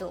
2,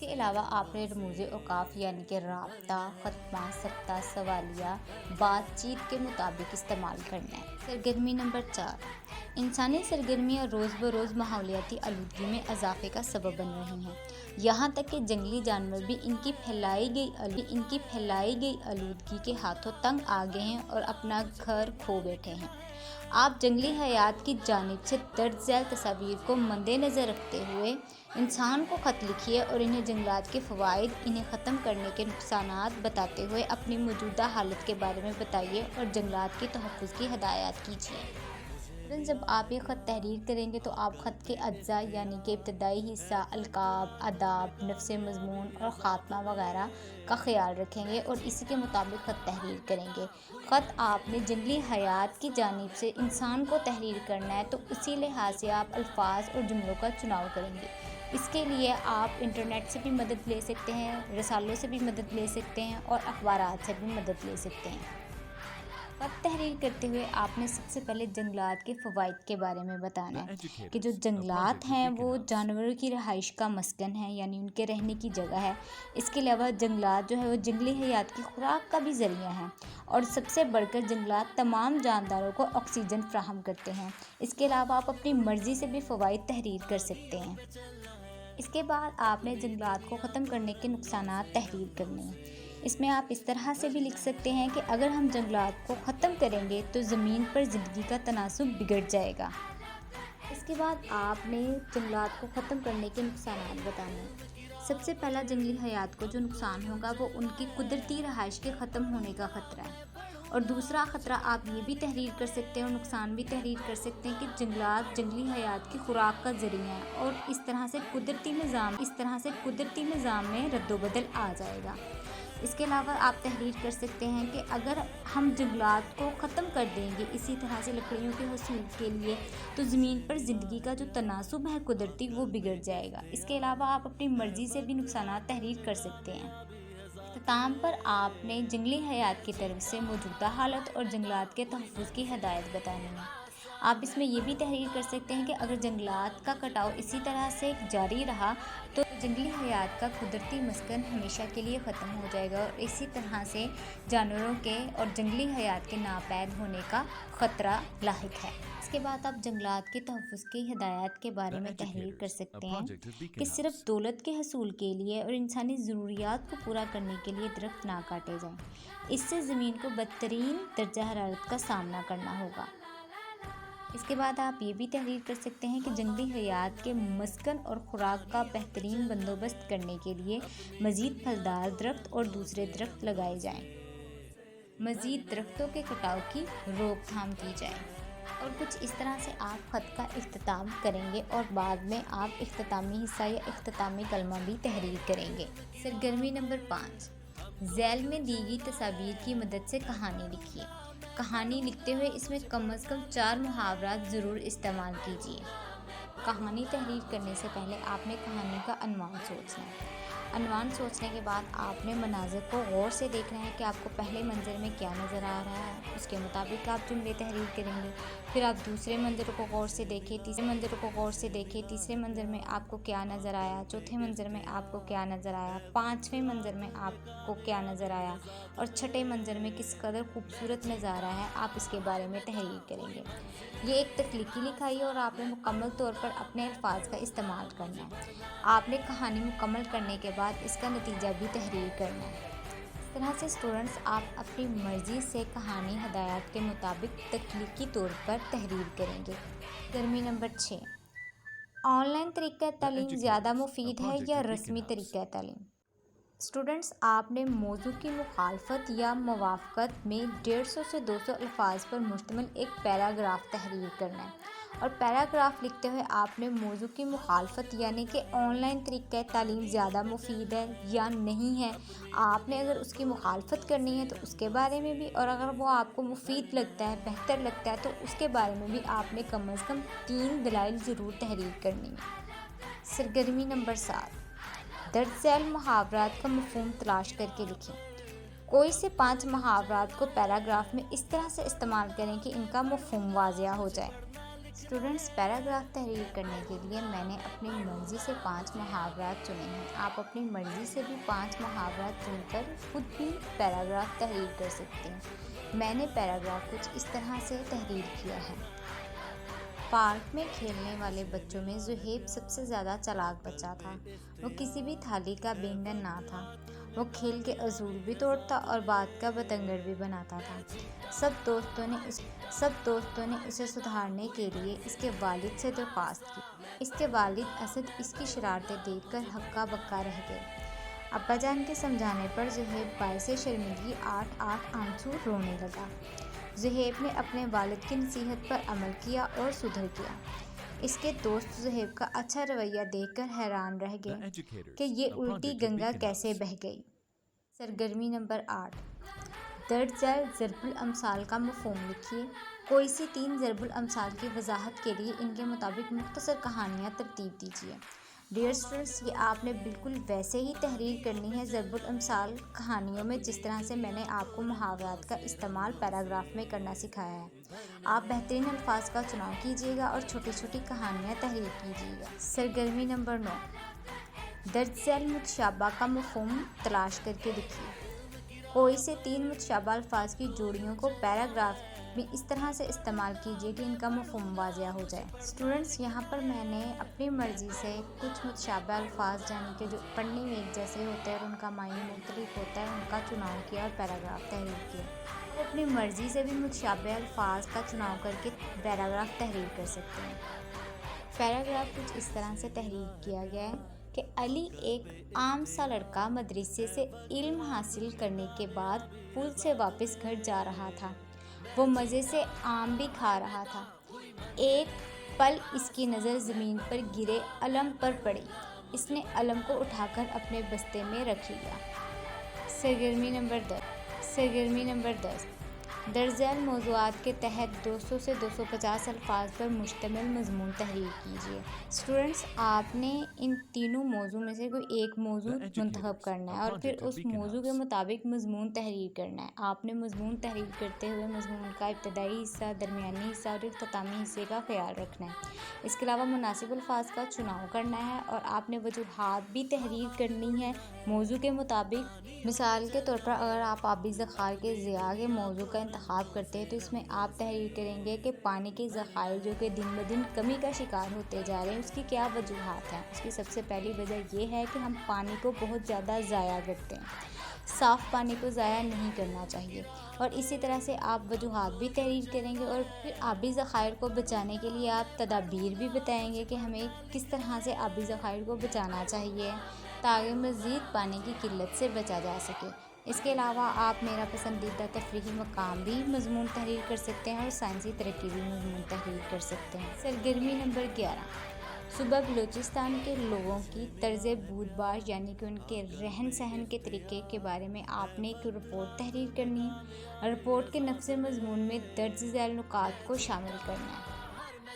کے علاوہ آپ نے رموز اوقاف یعنی کہ رابطہ، خطبہ، سبتہ، سوالیہ بات چیت کے مطابق استعمال کرنا ہے۔ سرگرمی نمبر 4، انسانی سرگرمیاں روز بروز ماحولیاتی آلودگی میں اضافے کا سبب بن رہی ہیں، یہاں تک کہ جنگلی جانور بھی ان کی پھیلائی گئی آلودگی کے ہاتھوں تنگ آ گئے ہیں اور اپنا گھر کھو بیٹھے ہیں۔ آپ جنگلی حیات کی جانب سے درج ذیل تصاویر کو مد نظر رکھتے ہوئے انسان کو خط لکھیے اور انہیں جنگلات کے فوائد، انہیں ختم کرنے کے نقصانات بتاتے ہوئے اپنی موجودہ حالت کے بارے میں بتائیے اور جنگلات کے تحفظ کی ہدایات کیجیے۔ جب آپ یہ خط تحریر کریں گے تو آپ خط کے اجزاء یعنی کہ ابتدائی حصہ، القاب، آداب، نفس مضمون اور خاتمہ وغیرہ کا خیال رکھیں گے اور اسی کے مطابق خط تحریر کریں گے۔ خط آپ نے جنگلی حیات کی جانب سے انسان کو تحریر کرنا ہے تو اسی لحاظ سے آپ الفاظ اور جملوں کا چناؤ کریں گے۔ اس کے لیے آپ انٹرنیٹ سے بھی مدد لے سکتے ہیں، رسالوں سے بھی مدد لے سکتے ہیں اور اخبارات سے بھی مدد لے سکتے ہیں۔ خط تحریر کرتے ہوئے آپ نے سب سے پہلے جنگلات کے فوائد کے بارے میں بتانا ہے کہ جو جنگلات ہیں وہ جانوروں کی رہائش کا مسکن ہے، یعنی ان کے رہنے کی جگہ ہے۔ اس کے علاوہ جنگلات جو ہے وہ جنگلی حیات کی خوراک کا بھی ذریعہ ہیں اور سب سے بڑھ کر جنگلات تمام جانداروں کو آکسیجن فراہم کرتے ہیں۔ اس کے علاوہ آپ اپنی مرضی سے بھی فوائد تحریر کر سکتے ہیں۔ اس کے بعد آپ نے جنگلات کو ختم کرنے کے نقصانات تحریر کرنے ہیں۔ اس میں آپ اس طرح سے بھی لکھ سکتے ہیں کہ اگر ہم جنگلات کو ختم کریں گے تو زمین پر زندگی کا تناسب بگڑ جائے گا۔ اس کے بعد آپ نے جنگلات کو ختم کرنے کے نقصانات بتانے ہیں۔ سب سے پہلا جنگلی حیات کو جو نقصان ہوگا وہ ان کی قدرتی رہائش کے ختم ہونے کا خطرہ ہے، اور دوسرا خطرہ آپ یہ بھی تحریر کر سکتے ہیں اور نقصان بھی تحریر کر سکتے ہیں کہ جنگلات جنگلی حیات کی خوراک کا ذریعہ ہے اور اس طرح سے قدرتی نظام میں رد و بدل آ جائے گا۔ اس کے علاوہ آپ تحریر کر سکتے ہیں کہ اگر ہم جنگلات کو ختم کر دیں گے اسی طرح سے لکڑیوں کے حصول کے لیے تو زمین پر زندگی کا جو تناسب ہے قدرتی وہ بگڑ جائے گا۔ اس کے علاوہ آپ اپنی مرضی سے بھی نقصانات تحریر کر سکتے ہیں۔ اختتام پر آپ نے جنگلی حیات کی طرف سے موجودہ حالت اور جنگلات کے تحفظ کی ہدایت بتانی ہے۔ آپ اس میں یہ بھی تحریر کر سکتے ہیں کہ اگر جنگلات کا کٹاؤ اسی طرح سے جاری رہا تو جنگلی حیات کا قدرتی مسکن ہمیشہ کے لیے ختم ہو جائے گا اور اسی طرح سے جانوروں کے اور جنگلی حیات کے ناپید ہونے کا خطرہ لاحق ہے۔ اس کے بعد آپ جنگلات کے تحفظ کی ہدایات کے بارے میں تحریر کر سکتے ہیں کہ صرف دولت کے حصول کے لیے اور انسانی ضروریات کو پورا کرنے کے لیے درخت نہ کاٹے جائیں، اس سے زمین کو بدترین درجہ حرارت کا سامنا کرنا ہوگا۔ اس کے بعد آپ یہ بھی تحریر کر سکتے ہیں کہ جنگلی حیات کے مسکن اور خوراک کا بہترین بندوبست کرنے کے لیے مزید پھلدار درخت اور دوسرے درخت لگائے جائیں، مزید درختوں کے کٹاؤ کی روک تھام کی جائے، اور کچھ اس طرح سے آپ خط کا اختتام کریں گے اور بعد میں آپ اختتامی حصہ یا اختتامی کلمہ بھی تحریر کریں گے۔ سرگرمی نمبر 5، ذیل میں دی گئی تصاویر کی مدد سے کہانی لکھیے۔ کہانی لکھتے ہوئے اس میں کم از کم 4 محاورات ضرور استعمال کیجیے۔ کہانی تحریر کرنے سے پہلے آپ نے کہانی کا عنوان سوچنا ہے۔ عنوان سوچنے کے بعد آپ نے مناظر کو غور سے دیکھنا ہے کہ آپ کو پہلے منظر میں کیا نظر آ رہا ہے، اس کے مطابق آپ جملے تحریر کریں گے۔ پھر آپ دوسرے منظر کو غور سے دیکھیں، تیسرے منظر کو غور سے دیکھیں، تیسرے منظر میں آپ کو کیا نظر آیا، چوتھے منظر میں آپ کو کیا نظر آیا، پانچویں منظر میں آپ کو کیا نظر آیا اور چھٹے منظر میں کس قدر خوبصورت نظارہ ہے، آپ اس کے بارے میں تحریر کریں گے۔ یہ ایک تخلیقی لکھائی ہے اور آپ نے مکمل طور پر اپنے الفاظ کا استعمال کرنا ہے۔ آپ نے کہانی مکمل کرنے کے بعد اس کا نتیجہ بھی تحریر کرنا ہے۔ اس طرح سے اسٹوڈنٹس آپ اپنی مرضی سے کہانی ہدایات کے مطابق تخلیقی طور پر تحریر کریں گے۔ سرگرمی نمبر 6، آن لائن طریقہ تعلیم زیادہ مفید ہے یا رسمی طریقہ تعلیم؟ اسٹوڈنٹس آپ نے موضوع کی مخالفت یا موافقت میں 150 سے 200 الفاظ پر مشتمل ایک پیراگراف تحریر کرنا ہے، اور پیراگراف لکھتے ہوئے آپ نے موضوع کی مخالفت یعنی کہ آن لائن طریقہ تعلیم زیادہ مفید ہے یا نہیں ہے، آپ نے اگر اس کی مخالفت کرنی ہے تو اس کے بارے میں بھی، اور اگر وہ آپ کو مفید لگتا ہے، بہتر لگتا ہے تو اس کے بارے میں بھی آپ نے کم از کم 3 دلائل ضرور تحریر کرنی ہے۔ سرگرمی نمبر 7، درج ذیل محاورات کا مفہوم تلاش کر کے لکھیں۔ کوئی سے 5 محاورات کو پیراگراف میں اس طرح سے استعمال کریں کہ ان کا مفہوم واضح ہو جائے۔ اسٹوڈنٹس، پیراگراف تحریر کرنے کے لیے میں نے اپنی مرضی سے 5 محاورات چنے ہیں۔ آپ اپنی مرضی سے بھی 5 محاورات چن کر خود بھی پیراگراف تحریر کر سکتے ہیں۔ میں نے پیراگراف کچھ اس طرح سے تحریر کیا ہے۔ پارک میں کھیلنے والے بچوں میں زہیب سب سے زیادہ چالاک بچہ تھا۔ وہ کسی بھی تھالی کا بینگن نہ تھا۔ وہ کھیل کے اصول بھی توڑتا اور بات کا بتنگڑ بھی بناتا تھا۔ سب دوستوں نے اسے سدھارنے کے لیے اس کے والد سے درخواست کی۔ اس کے والد اسد اس کی شرارتیں دیکھ کر ہکا بکا رہ گئے۔ ابا جان کے سمجھانے پر زہیب باعث شرمندگی آٹھ آنسو رونے لگا۔ زہیب نے اپنے والد کی نصیحت پر عمل کیا اور سدھر گیا۔ اس کے دوست زہیب کا اچھا رویہ دیکھ کر حیران رہ گئے کہ یہ الٹی گنگا کیسے بہہ گئی۔ سرگرمی نمبر 8، درج ذیل ضرب الامثال کا مفہوم لکھیے۔ کوئی سی 3 ضرب الامثال کی وضاحت کے لیے ان کے مطابق مختصر کہانیاں ترتیب دیجیے۔ ڈیئر اسٹوڈنٹس، یہ آپ نے بالکل ویسے ہی تحریر کرنی ہے ضرب الامثال کہانیوں میں جس طرح سے میں نے آپ کو محاورات کا استعمال پیراگراف میں کرنا سکھایا ہے۔ آپ بہترین الفاظ کا چناؤ کیجیے گا اور چھوٹی چھوٹی کہانیاں تحریر کیجیے گا۔ سرگرمی نمبر 9، درج ذیل متشابہ کا مفہوم تلاش کر کے لکھیے۔ کوئی سے 3 متشابہ الفاظ کی جوڑیوں کو پیراگراف میں اس طرح سے استعمال کیجیے کہ ان کا مفہوم واضح ہو جائے۔ اسٹوڈنٹس، یہاں پر میں نے اپنی مرضی سے کچھ متشابہ الفاظ یعنی کہ جو پڑھنے میں ایک جیسے ہوتے ہیں اور ان کا معنی مختلف ہوتا ہے ان کا چناؤ کیا اور پیراگراف تحریر کیا۔ وہ اپنی مرضی سے بھی متشابہ الفاظ کا چناؤ کر کے پیراگراف تحریر کر سکتے ہیں۔ پیراگراف کچھ اس طرح سے تحریر کیا گیا ہے کہ علی ایک عام سا لڑکا مدرسے سے علم حاصل کرنے کے بعد پل سے واپس گھر جا رہا تھا۔ وہ مزے سے آم بھی کھا رہا تھا۔ ایک پل اس کی نظر زمین پر گرے علم پر پڑی۔ اس نے علم کو اٹھا کر اپنے بستے میں رکھ لیا۔ سرگرمی نمبر 10، درج ذیل موضوعات کے تحت 200 سے 250 الفاظ پر مشتمل مضمون تحریر کیجیے۔ اسٹوڈنٹس، آپ نے ان تینوں موضوع میں سے کوئی ایک موضوع منتخب کرنا ہے اور پھر اس موضوع کے مطابق مضمون تحریر کرنا ہے۔ آپ نے مضمون تحریر کرتے ہوئے مضمون کا ابتدائی حصہ، درمیانی حصہ اور اختتامی حصے کا خیال رکھنا ہے۔ اس کے علاوہ مناسب الفاظ کا چناؤ کرنا ہے اور آپ نے وجوہات بھی تحریر کرنی ہے موضوع کے مطابق۔ مثال کے طور پر اگر آپ آبی ذخائر کے ضیاع کے موضوع کا انتخاب کرتے ہیں تو اس میں آپ تحریر کریں گے کہ پانی کے ذخائر جو کہ دن بدن کمی کا شکار ہوتے جا رہے ہیں اس کی کیا وجوہات ہیں۔ اس کی سب سے پہلی وجہ یہ ہے کہ ہم پانی کو بہت زیادہ ضائع کرتے ہیں۔ صاف پانی کو ضائع نہیں کرنا چاہیے۔ اور اسی طرح سے آپ وجوہات بھی تحریر کریں گے اور پھر آبی ذخائر کو بچانے کے لیے آپ تدابیر بھی بتائیں گے کہ ہمیں کس طرح سے آبی ذخائر کو بچانا چاہیے تاکہ مزید پانی کی قلت سے بچا جا سکے۔ اس کے علاوہ آپ میرا پسندیدہ تفریحی مقام بھی مضمون تحریر کر سکتے ہیں اور سائنسی ترقی بھی مضمون تحریر کر سکتے ہیں۔ سرگرمی نمبر 11، صوبہ بلوچستان کے لوگوں کی طرز بود باش یعنی کہ ان کے رہن سہن کے طریقے کے بارے میں آپ نے ایک رپورٹ تحریر کرنی ہے۔ رپورٹ کے نفس مضمون میں درج ذیل نکات کو شامل کرنا ہے۔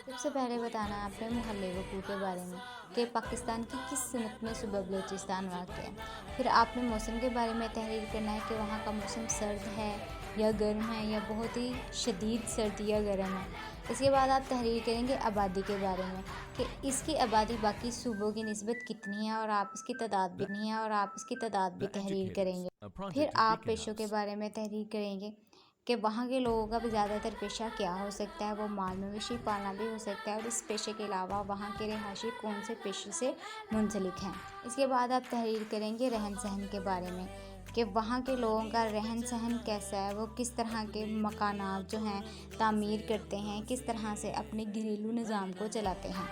سب سے پہلے بتانا ہے اپنے محلے وقوع کے بارے میں کہ پاکستان کی کس صنعت میں صوبہ بلوچستان واقع ہے۔ پھر آپ نے موسم کے بارے میں تحریر کرنا ہے کہ وہاں کا موسم سرد ہے یا گرم ہے یا بہت ہی شدید سرد یا گرم ہے۔ اس کے بعد آپ تحریر کریں گے آبادی کے بارے میں کہ اس کی آبادی باقی صوبوں کی نسبت کتنی ہے اور آپ اس کی تعداد بھی نہیں ہے اور آپ اس کی تعداد بھی تحریر کریں گے۔ پھر آپ پیشوں کے بارے میں تحریر کریں گے کہ وہاں کے لوگوں کا زیادہ تر پیشہ کیا ہو سکتا ہے۔ وہ مال مویشی پالنا بھی ہو سکتا ہے اور اس پیشے کے علاوہ وہاں کے رہائشی کون سے پیشے سے منسلک ہیں۔ اس کے بعد آپ تحریر کریں گے رہن سہن کے بارے میں کہ وہاں کے لوگوں کا رہن سہن کیسا ہے، وہ کس طرح کے مکانات جو ہیں تعمیر کرتے ہیں، کس طرح سے اپنے گھریلو نظام کو چلاتے ہیں۔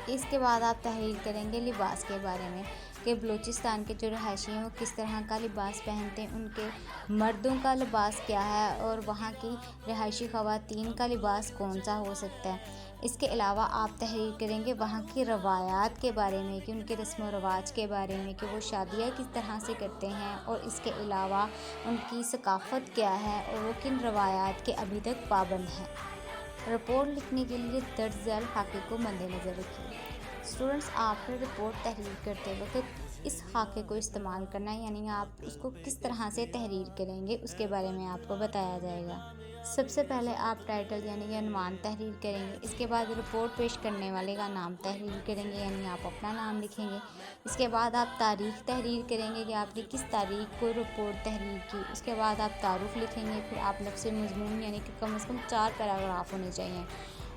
اس کے بعد آپ تحریر کریں گے لباس کے بارے میں کہ بلوچستان کے جو رہائشی ہیں وہ کس طرح کا لباس پہنتے ہیں، ان کے مردوں کا لباس کیا ہے اور وہاں کی رہائشی خواتین کا لباس کون سا ہو سکتا ہے۔ اس کے علاوہ آپ تحریر کریں گے وہاں کی روایات کے بارے میں کہ ان کے رسم و رواج کے بارے میں کہ وہ شادیاں کس طرح سے کرتے ہیں اور اس کے علاوہ ان کی ثقافت کیا ہے اور وہ کن روایات کے ابھی تک پابند ہیں۔ رپورٹ لکھنے کے لیے درج ذیل خاکے کو مد نظر رکھیے۔ اسٹوڈنٹس، آپ نے رپورٹ تحریر کرتے وقت اس خاکے کو استعمال کرنا ہے، یعنی آپ اس کو کس طرح سے تحریر کریں گے اس کے بارے میں آپ کو بتایا جائے گا۔ سب سے پہلے آپ ٹائٹل یعنی کہ عنوان تحریر کریں گے، اس کے بعد رپورٹ پیش کرنے والے کا نام تحریر کریں گے یعنی آپ اپنا نام لکھیں گے، اس کے بعد آپ تاریخ تحریر کریں گے کہ آپ نے کس تاریخ کو رپورٹ تحریر کی، اس کے بعد آپ تعارف لکھیں گے، پھر آپ لفظ مضمون یعنی کہ کم از کم 4 پیراگراف ہونے چاہیے،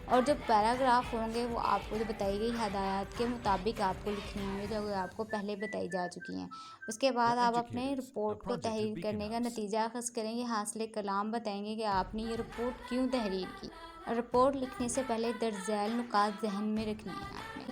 اور جو پیراگراف ہوں گے وہ آپ کو جو بتائی گئی ہدایات کے مطابق آپ کو لکھنے ہوں گے جو آپ کو پہلے بتائی جا چکی ہیں۔ اس کے بعد آپ اپنے رپورٹ کو تحریر کرنے کا نتیجہ اخذ کریں گے، حاصل کلام بتائیں گے کہ آپ نے یہ رپورٹ کیوں تحریر کی۔ رپورٹ لکھنے سے پہلے درج ذیل نکات ذہن میں رکھنے ہیں آپ نے۔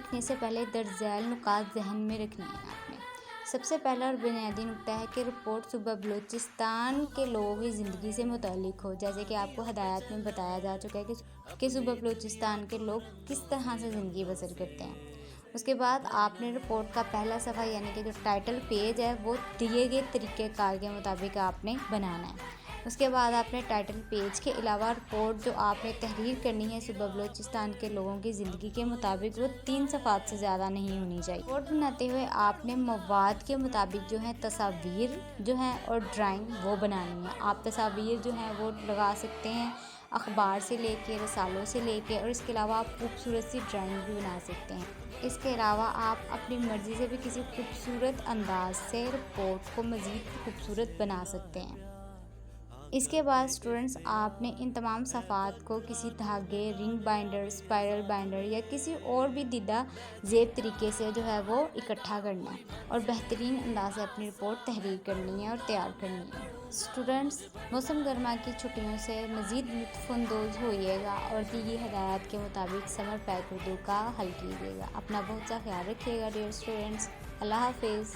سب سے پہلا اور بنیادی نکتہ ہے کہ رپورٹ صوبہ بلوچستان کے لوگوں کی زندگی سے متعلق ہو، جیسے کہ آپ کو ہدایات میں بتایا جا چکا ہے کہ صوبہ بلوچستان کے لوگ کس طرح سے زندگی بسر کرتے ہیں۔ اس کے بعد آپ نے رپورٹ کا پہلا صفحہ یعنی کہ جو ٹائٹل پیج ہے وہ دیے گئے طریقہ کار کے مطابق آپ نے بنانا ہے۔ اس کے بعد آپ نے ٹائٹل پیج کے علاوہ رپورٹ جو آپ نے تحریر کرنی ہے صوبہ بلوچستان کے لوگوں کی زندگی کے مطابق وہ 3 صفحات سے زیادہ نہیں ہونی چاہیے۔ رپورٹ بناتے ہوئے آپ نے مواد کے مطابق جو ہیں تصاویر جو ہیں اور ڈرائنگ وہ بنانی ہے۔ آپ تصاویر جو ہیں وہ لگا سکتے ہیں اخبار سے لے کے، رسالوں سے لے کے، اور اس کے علاوہ آپ خوبصورت سی ڈرائنگ بھی بنا سکتے ہیں۔ اس کے علاوہ آپ اپنی مرضی سے بھی کسی خوبصورت انداز سے رپورٹ کو مزید خوبصورت بنا سکتے ہیں۔ اس کے بعد اسٹوڈنٹس آپ نے ان تمام صفحات کو کسی دھاگے، رنگ بائنڈر، اسپائرل بائنڈر یا کسی اور بھی دیدہ زیب طریقے سے جو ہے وہ اکٹھا کرنا ہے اور بہترین انداز سے اپنی رپورٹ تحریر کرنی ہے اور تیار کرنی ہے۔ اسٹوڈنٹس موسم گرما کی چھٹیوں سے مزید لطف اندوز ہوئیے گا اور دی گئی ہدایات کے مطابق سمر پیک اردو کا حل کیجیے گا۔ اپنا بہت سا خیال رکھیے گا ڈیئر اسٹوڈنٹس۔ اللہ حافظ۔